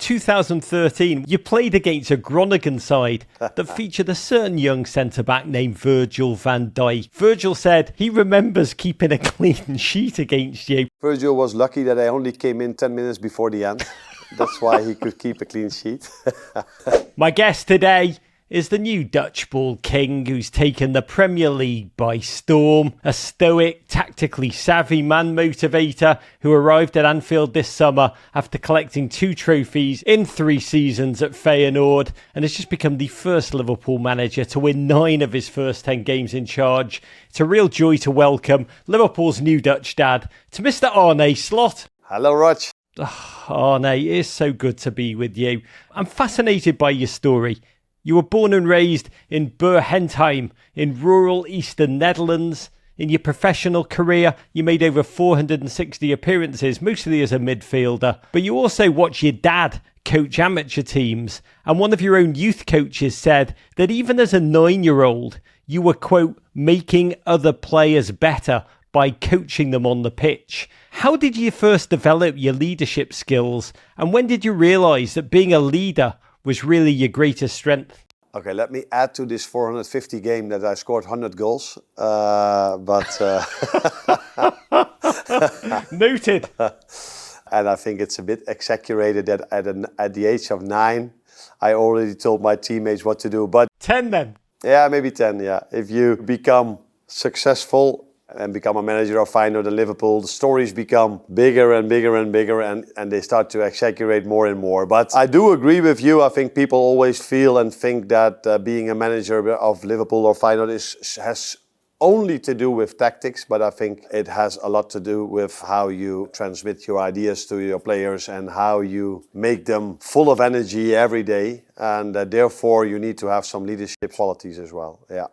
2013, you played against a Groningen side that featured a certain young centre-back named Virgil van Dijk. Virgil said he remembers keeping a clean sheet against you. Virgil was lucky that I only came in 10 minutes before the end. That's why he could keep a clean sheet. My guest today is the new Dutch ball king who's taken the Premier League by storm. A stoic, tactically savvy man motivator who arrived at Anfield this summer after collecting 2 trophies in 3 seasons at Feyenoord, and has just become the first Liverpool manager to win 9 of his first 10 games in charge. It's a real joy to welcome Liverpool's new Dutch dad to Mr. Arne Slot. Hello, Rog. Oh, Arne, it is so good to be with you. I'm fascinated by your story. You were born and raised in Bergentheim in rural eastern Netherlands. In your professional career, you made over 460 appearances, mostly as a midfielder. But you also watched your dad coach amateur teams. And one of your own youth coaches said that even as a 9-year-old, you were, quote, making other players better by coaching them on the pitch. How did you first develop your leadership skills? And when did you realise that being a leader was really your greatest strength? Okay, let me add to this 450 game that I scored 100 goals. Noted. And I think it's a bit exaggerated that at the age of 9, I already told my teammates what to do. But 10 then? Yeah, maybe 10, yeah. If you become successful and become a manager of Feyenoord and Liverpool, the stories become bigger and bigger and bigger, and they start to exaggerate more and more. But I do agree with you. I think people always feel and think that being a manager of Liverpool or Feyenoord has only to do with tactics, but I think it has a lot to do with how you transmit your ideas to your players and how you make them full of energy every day, and therefore you need to have some leadership qualities as well. Yeah.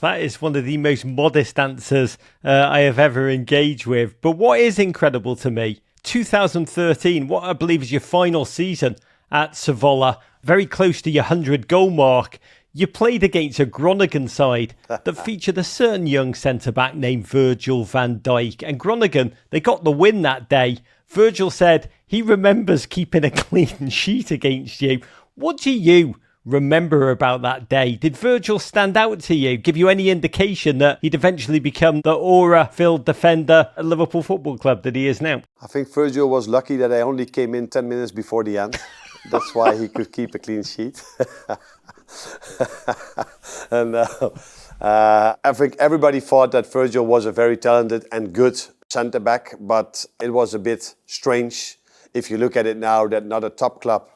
That is one of the most modest answers I have ever engaged with. But what is incredible to me, 2013, what I believe is your final season at Savolla, very close to your 100-goal mark, you played against a Groningen side that featured a certain young centre-back named Virgil van Dijk. And Groningen, they got the win that day. Virgil said he remembers keeping a clean sheet against you. What do you remember about that day? Did Virgil stand out to you, give you any indication that he'd eventually become the aura-filled defender at Liverpool Football Club that he is now? I think Virgil was lucky that I only came in 10 minutes before the end. That's why he could keep a clean sheet. And I think everybody thought that Virgil was a very talented and good centre-back, but it was a bit strange if you look at it now that not a top club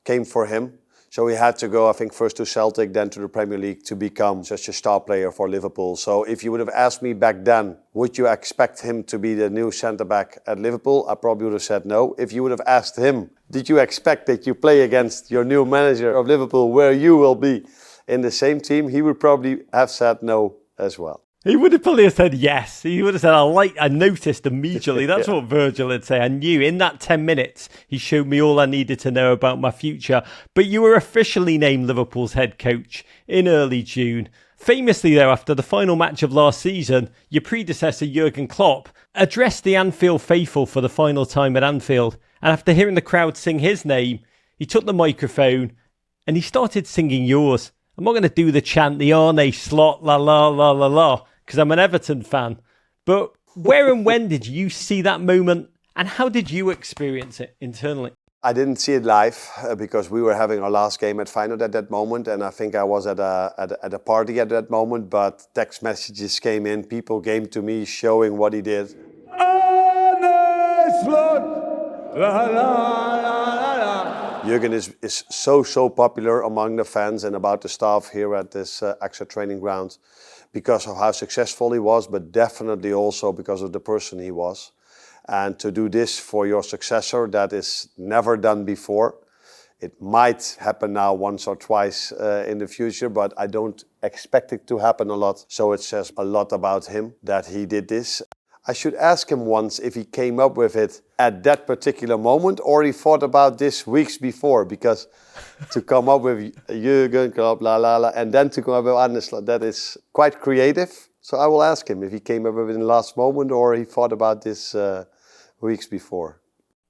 came for him. So he had to go, I think, first to Celtic, then to the Premier League to become such a star player for Liverpool. So if you would have asked me back then, would you expect him to be the new centre-back at Liverpool? I probably would have said no. If you would have asked him, did you expect that you play against your new manager of Liverpool, where you will be in the same team? He would probably have said no as well. He would have probably said yes. He would have said, I noticed immediately. That's what Virgil would say. I knew in that 10 minutes, he showed me all I needed to know about my future. But you were officially named Liverpool's head coach in early June. Famously, though, after the final match of last season, your predecessor, Jürgen Klopp, addressed the Anfield faithful for the final time at Anfield. And after hearing the crowd sing his name, he took the microphone and he started singing yours. I'm not going to do the chant, the Arne Slot, la la la la la, because I'm an Everton fan. But where and when did you see that moment, and how did you experience it internally? I didn't see it live because we were having our last game at Feyenoord at that moment, and I think I was at a party at that moment, but text messages came in, people came to me showing what he did. Arne Slot, la la la la. Jürgen is so popular among the fans and about the staff here at this extra training ground, because of how successful he was, but definitely also because of the person he was. And to do this for your successor, that is never done before. It might happen now once or twice in the future, but I don't expect it to happen a lot. So it says a lot about him that he did this. I should ask him once if he came up with it at that particular moment or he thought about this weeks before, because to come up with Jürgen Klopp, la la la, and then to come up with Arne Slot, that is quite creative. So I will ask him if he came up with it in the last moment or he thought about this weeks before.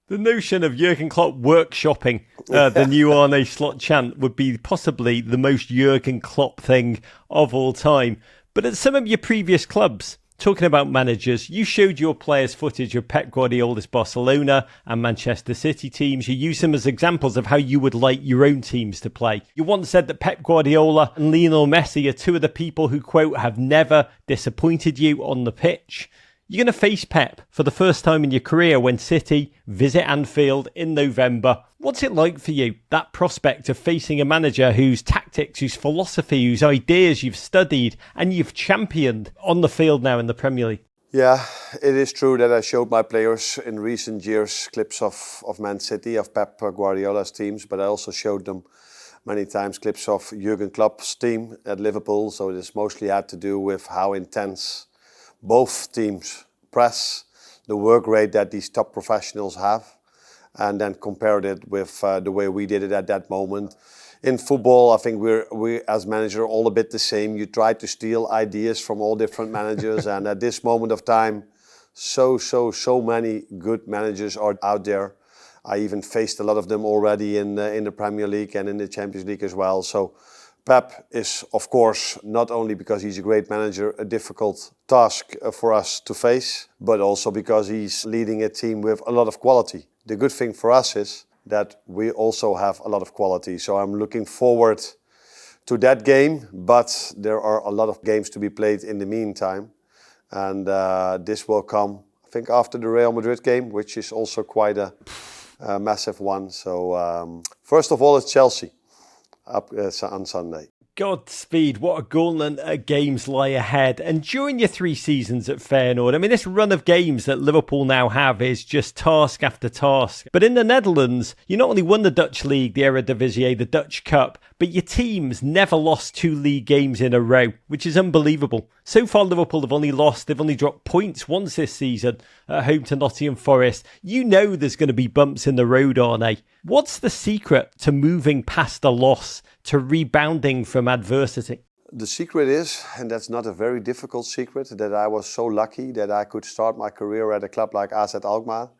The notion of Jürgen Klopp workshopping the new Arne Slot chant would be possibly the most Jürgen Klopp thing of all time. But at some of your previous clubs, talking about managers, you showed your players footage of Pep Guardiola's Barcelona and Manchester City teams. You used them as examples of how you would like your own teams to play. You once said that Pep Guardiola and Lionel Messi are two of the people who, quote, have never disappointed you on the pitch. You're going to face Pep for the first time in your career when City visit Anfield in November. What's it like for you, that prospect of facing a manager whose tactics, whose philosophy, whose ideas you've studied and you've championed on the field now in the Premier League? Yeah, it is true that I showed my players in recent years clips of Man City, of Pep Guardiola's teams, but I also showed them many times clips of Jürgen Klopp's team at Liverpool. So this mostly had to do with how intense both teams press, the work rate that these top professionals have, and then compared it with the way we did it at that moment. In football, I think we as manager all a bit the same. You try to steal ideas from all different managers, and at this moment of time, so many good managers are out there. I even faced a lot of them already in the Premier League and in the Champions League as well. So Pep is, of course, not only because he's a great manager, a difficult task for us to face, but also because he's leading a team with a lot of quality. The good thing for us is that we also have a lot of quality. So I'm looking forward to that game, but there are a lot of games to be played in the meantime. And this will come, I think, after the Real Madrid game, which is also quite a massive one. So first of all, it's Chelsea up on Sunday. Godspeed, what a gauntlet of games lie ahead. And during your 3 seasons at Feyenoord, I mean, this run of games that Liverpool now have is just task after task. But in the Netherlands, you not only won the Dutch League, the Eredivisie, the Dutch Cup, but your teams never lost 2 league games in a row, which is unbelievable. So far, Liverpool have only dropped points once this season at home to Nottingham Forest. You know there's going to be bumps in the road, Arne. What's the secret to moving past a loss, to rebounding from adversity? The secret is, and that's not a very difficult secret, that I was so lucky that I could start my career at a club like AZ Alkmaar,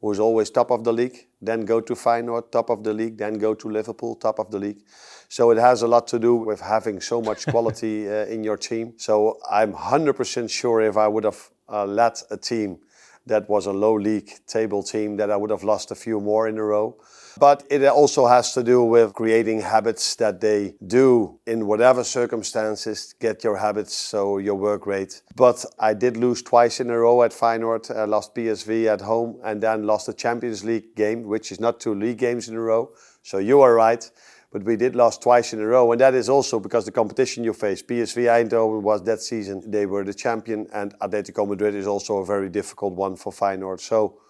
who was always top of the league, then go to Feyenoord, top of the league, then go to Liverpool, top of the league. So it has a lot to do with having so much quality in your team. So I'm 100% sure if I would have led a team that was a low league table team, that I would have lost a few more in a row. But it also has to do with creating habits that they do in whatever circumstances, get your habits, so your work rate. But I did lose twice in a row at Feyenoord. I lost PSV at home and then lost the Champions League game, which is not 2 league games in a row. So you are right. But we did lose twice in a row. And that is also because the competition you face. PSV Eindhoven was that season. They were the champion. And Atletico Madrid is also a very difficult one for Feyenoord. So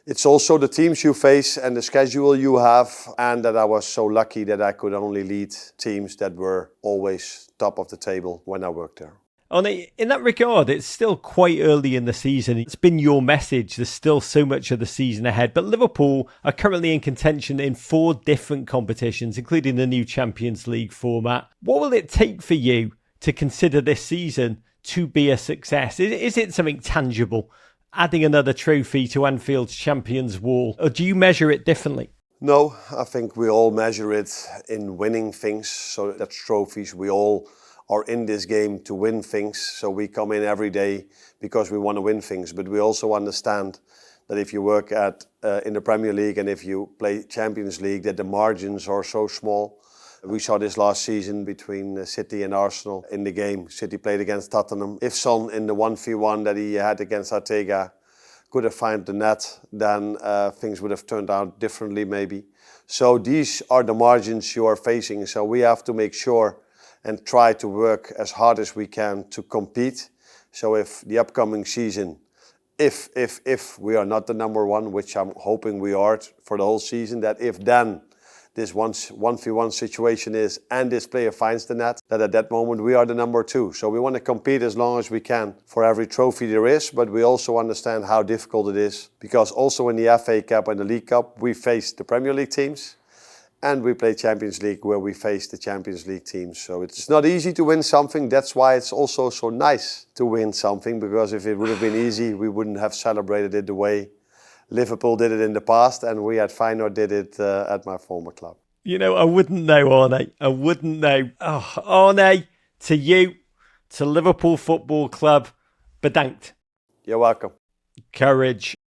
it's also the teams you face and the schedule you have, and that I was so lucky that I could only lead teams that were always top of the table when I worked there. In that regard, it's still quite early in the season. It's been your message. There's still so much of the season ahead. But Liverpool are currently in contention in 4 different competitions, including the new Champions League format. What will it take for you to consider this season to be a success? Is it something tangible? Adding another trophy to Anfield's Champions Wall? Or do you measure it differently? No, I think we all measure it in winning things. So that's trophies. We all are in this game to win things. So we come in every day because we want to win things. But we also understand that if you work in the Premier League and if you play Champions League, that the margins are so small. We saw this last season between City and Arsenal in the game. City played against Tottenham. If Son in the 1v1 that he had against Ortega could have found the net, then things would have turned out differently maybe. So these are the margins you are facing. So we have to make sure and try to work as hard as we can to compete. So if the upcoming season, if we are not the number 1, which I'm hoping we are for the whole season, that if then this 1v1 situation is and this player finds the net, that at that moment we are the number 2. So we want to compete as long as we can for every trophy there is, but we also understand how difficult it is, because also in the FA Cup and the League Cup we face the Premier League teams and we play Champions League where we face the Champions League teams. So it's not easy to win something. That's why it's also so nice to win something, because if it would have been easy we wouldn't have celebrated it the way Liverpool did it in the past, and we at Feyenoord did it at my former club. You know, I wouldn't know, Arne. I wouldn't know. Oh, Arne, to you, to Liverpool Football Club, bedankt. You're welcome. Courage.